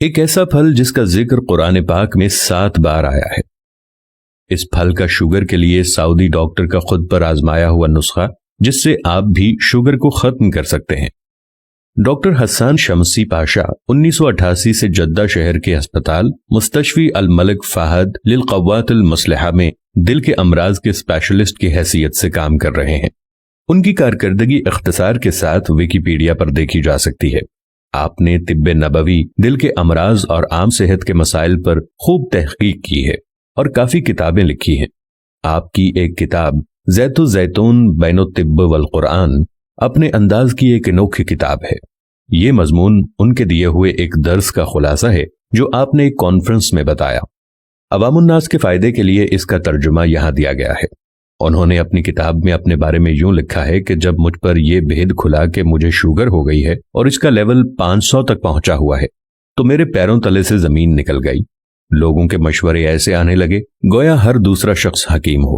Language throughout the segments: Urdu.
ایک ایسا پھل جس کا ذکر قرآن پاک میں 7 بار آیا ہے۔ اس پھل کا شوگر کے لیے سعودی ڈاکٹر کا خود پر آزمایا ہوا نسخہ جس سے آپ بھی شوگر کو ختم کر سکتے ہیں۔ ڈاکٹر حسان شمسی پاشا 1988 سے جدہ شہر کے ہسپتال مستشفی الملک فہد للقوات المسلحہ میں دل کے امراض کے اسپیشلسٹ کی حیثیت سے کام کر رہے ہیں۔ ان کی کارکردگی اختصار کے ساتھ ویکیپیڈیا پر دیکھی جا سکتی ہے۔ آپ نے طب نبوی، دل کے امراض اور عام صحت کے مسائل پر خوب تحقیق کی ہے اور کافی کتابیں لکھی ہیں۔ آپ کی ایک کتاب زیت الزیتون بین الطب والقرآن اپنے انداز کی ایک انوکھی کتاب ہے۔ یہ مضمون ان کے دیے ہوئے ایک درس کا خلاصہ ہے جو آپ نے ایک کانفرنس میں بتایا۔ عوام الناس کے فائدے کے لیے اس کا ترجمہ یہاں دیا گیا ہے۔ انہوں نے اپنی کتاب میں اپنے بارے میں یوں لکھا ہے کہ جب مجھ پر یہ بھید کھلا کہ مجھے شوگر ہو گئی ہے اور اس کا لیول 500 تک پہنچا ہوا ہے تو میرے پیروں تلے سے زمین نکل گئی۔ لوگوں کے مشورے ایسے آنے لگے گویا ہر دوسرا شخص حکیم ہو،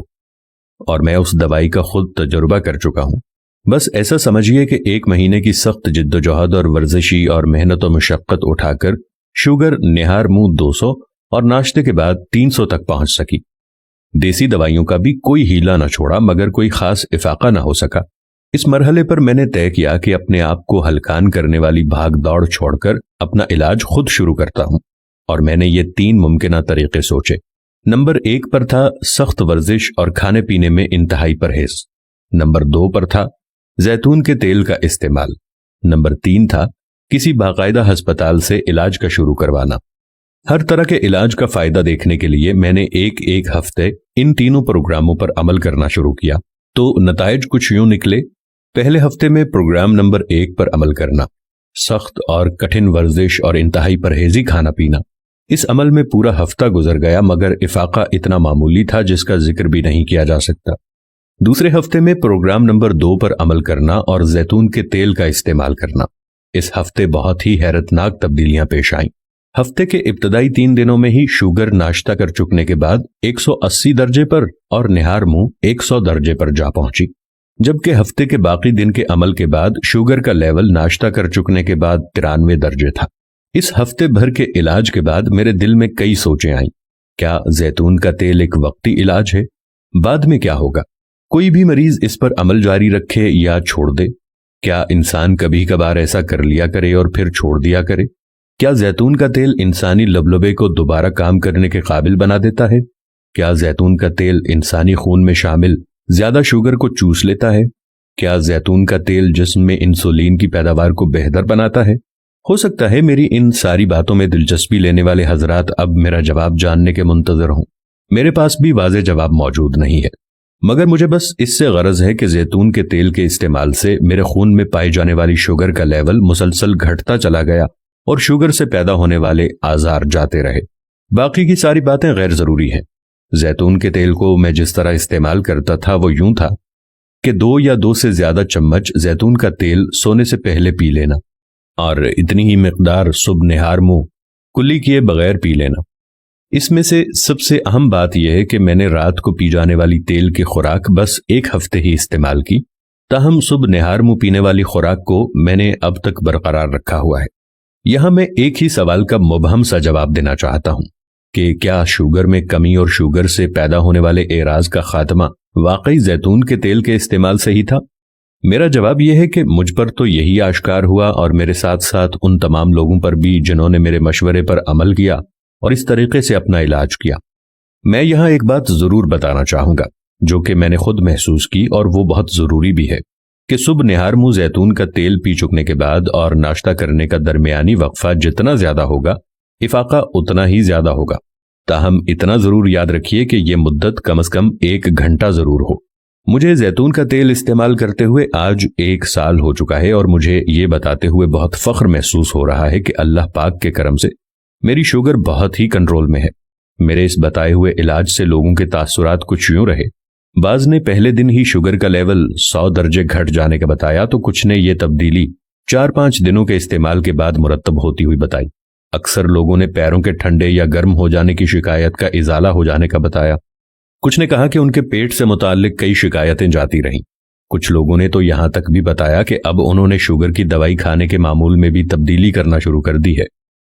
اور میں اس دوائی کا خود تجربہ کر چکا ہوں۔ بس ایسا سمجھیے کہ 1 مہینے کی سخت جد و جہد اور ورزشی اور محنت و مشقت اٹھا کر شوگر نہار منہ 200 اور ناشتے کے بعد 300 تک پہنچ سکی۔ دیسی دوائیوں کا بھی کوئی ہیلا نہ چھوڑا مگر کوئی خاص افاقہ نہ ہو سکا۔ اس مرحلے پر میں نے طے کیا کہ اپنے آپ کو ہلکان کرنے والی بھاگ دوڑ چھوڑ کر اپنا علاج خود شروع کرتا ہوں، اور میں نے یہ 3 ممکنہ طریقے سوچے۔ نمبر 1 پر تھا سخت ورزش اور کھانے پینے میں انتہائی پرہیز۔ نمبر 2 پر تھا زیتون کے تیل کا استعمال۔ نمبر 3 تھا کسی باقاعدہ ہسپتال سے علاج کا شروع کروانا۔ ہر طرح کے علاج کا فائدہ دیکھنے کے لیے میں نے ایک ہفتے ان تینوں پروگراموں پر عمل کرنا شروع کیا تو نتائج کچھ یوں نکلے۔ پہلے ہفتے میں پروگرام نمبر 1 پر عمل کرنا، سخت اور کٹھن ورزش اور انتہائی پرہیزی کھانا پینا۔ اس عمل میں پورا ہفتہ گزر گیا مگر افاقہ اتنا معمولی تھا جس کا ذکر بھی نہیں کیا جا سکتا۔ دوسرے ہفتے میں پروگرام نمبر 2 پر عمل کرنا اور زیتون کے تیل کا استعمال کرنا۔ اس ہفتے بہت ہی حیرتناک تبدیلیاں پیش آئیں۔ ہفتے کے ابتدائی 3 دنوں میں ہی شوگر ناشتہ کر چکنے کے بعد 180 درجے پر اور نہار منہ 100 درجے پر جا پہنچی، جبکہ ہفتے کے باقی دن کے عمل کے بعد شوگر کا لیول ناشتہ کر چکنے کے بعد 93 درجے تھا۔ اس ہفتے بھر کے علاج کے بعد میرے دل میں کئی سوچیں آئیں۔ کیا زیتون کا تیل ایک وقتی علاج ہے؟ بعد میں کیا ہوگا؟ کوئی بھی مریض اس پر عمل جاری رکھے یا چھوڑ دے؟ کیا انسان کبھی کبھار ایسا کر لیا کرے اور پھر چھوڑ دیا کرے؟ کیا زیتون کا تیل انسانی لبلبے کو دوبارہ کام کرنے کے قابل بنا دیتا ہے؟ کیا زیتون کا تیل انسانی خون میں شامل زیادہ شوگر کو چوس لیتا ہے؟ کیا زیتون کا تیل جسم میں انسولین کی پیداوار کو بہتر بناتا ہے؟ ہو سکتا ہے میری ان ساری باتوں میں دلچسپی لینے والے حضرات اب میرا جواب جاننے کے منتظر ہوں۔ میرے پاس بھی واضح جواب موجود نہیں ہے، مگر مجھے بس اس سے غرض ہے کہ زیتون کے تیل کے استعمال سے میرے خون میں پائی جانے والی شوگر کا لیول مسلسل گھٹتا چلا گیا اور شوگر سے پیدا ہونے والے آزار جاتے رہے۔ باقی کی ساری باتیں غیر ضروری ہیں۔ زیتون کے تیل کو میں جس طرح استعمال کرتا تھا وہ یوں تھا کہ 2 یا 2 سے زیادہ چمچ زیتون کا تیل سونے سے پہلے پی لینا، اور اتنی ہی مقدار صبح نہار منہ کلی کیے بغیر پی لینا۔ اس میں سے سب سے اہم بات یہ ہے کہ میں نے رات کو پی جانے والی تیل کی خوراک بس 1 ہفتے ہی استعمال کی، تاہم صبح نہار منہ پینے والی خوراک کو میں نے اب تک برقرار رکھا ہوا ہے۔ یہاں میں ایک ہی سوال کا مبہم سا جواب دینا چاہتا ہوں کہ کیا شوگر میں کمی اور شوگر سے پیدا ہونے والے اعراض کا خاتمہ واقعی زیتون کے تیل کے استعمال سے ہی تھا؟ میرا جواب یہ ہے کہ مجھ پر تو یہی آشکار ہوا، اور میرے ساتھ ساتھ ان تمام لوگوں پر بھی جنہوں نے میرے مشورے پر عمل کیا اور اس طریقے سے اپنا علاج کیا۔ میں یہاں ایک بات ضرور بتانا چاہوں گا جو کہ میں نے خود محسوس کی، اور وہ بہت ضروری بھی ہے کہ صبح نہار منہ زیتون کا تیل پی چکنے کے بعد اور ناشتہ کرنے کا درمیانی وقفہ جتنا زیادہ ہوگا افاقہ اتنا ہی زیادہ ہوگا۔ تاہم اتنا ضرور یاد رکھیے کہ یہ مدت کم از کم 1 گھنٹہ ضرور ہو۔ مجھے زیتون کا تیل استعمال کرتے ہوئے آج 1 سال ہو چکا ہے، اور مجھے یہ بتاتے ہوئے بہت فخر محسوس ہو رہا ہے کہ اللہ پاک کے کرم سے میری شوگر بہت ہی کنٹرول میں ہے۔ میرے اس بتائے ہوئے علاج سے لوگوں کے تاثرات کچھ یوں رہے۔ بعض نے پہلے دن ہی شوگر کا لیول 100 درجے گھٹ جانے کا بتایا، تو کچھ نے یہ تبدیلی 4-5 دنوں کے استعمال کے بعد مرتب ہوتی ہوئی بتائی۔ اکثر لوگوں نے پیروں کے ٹھنڈے یا گرم ہو جانے کی شکایت کا ازالہ ہو جانے کا بتایا۔ کچھ نے کہا کہ ان کے پیٹ سے متعلق کئی شکایتیں جاتی رہیں۔ کچھ لوگوں نے تو یہاں تک بھی بتایا کہ اب انہوں نے شوگر کی دوائی کھانے کے معمول میں بھی تبدیلی کرنا شروع کر دی ہے۔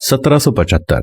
1775,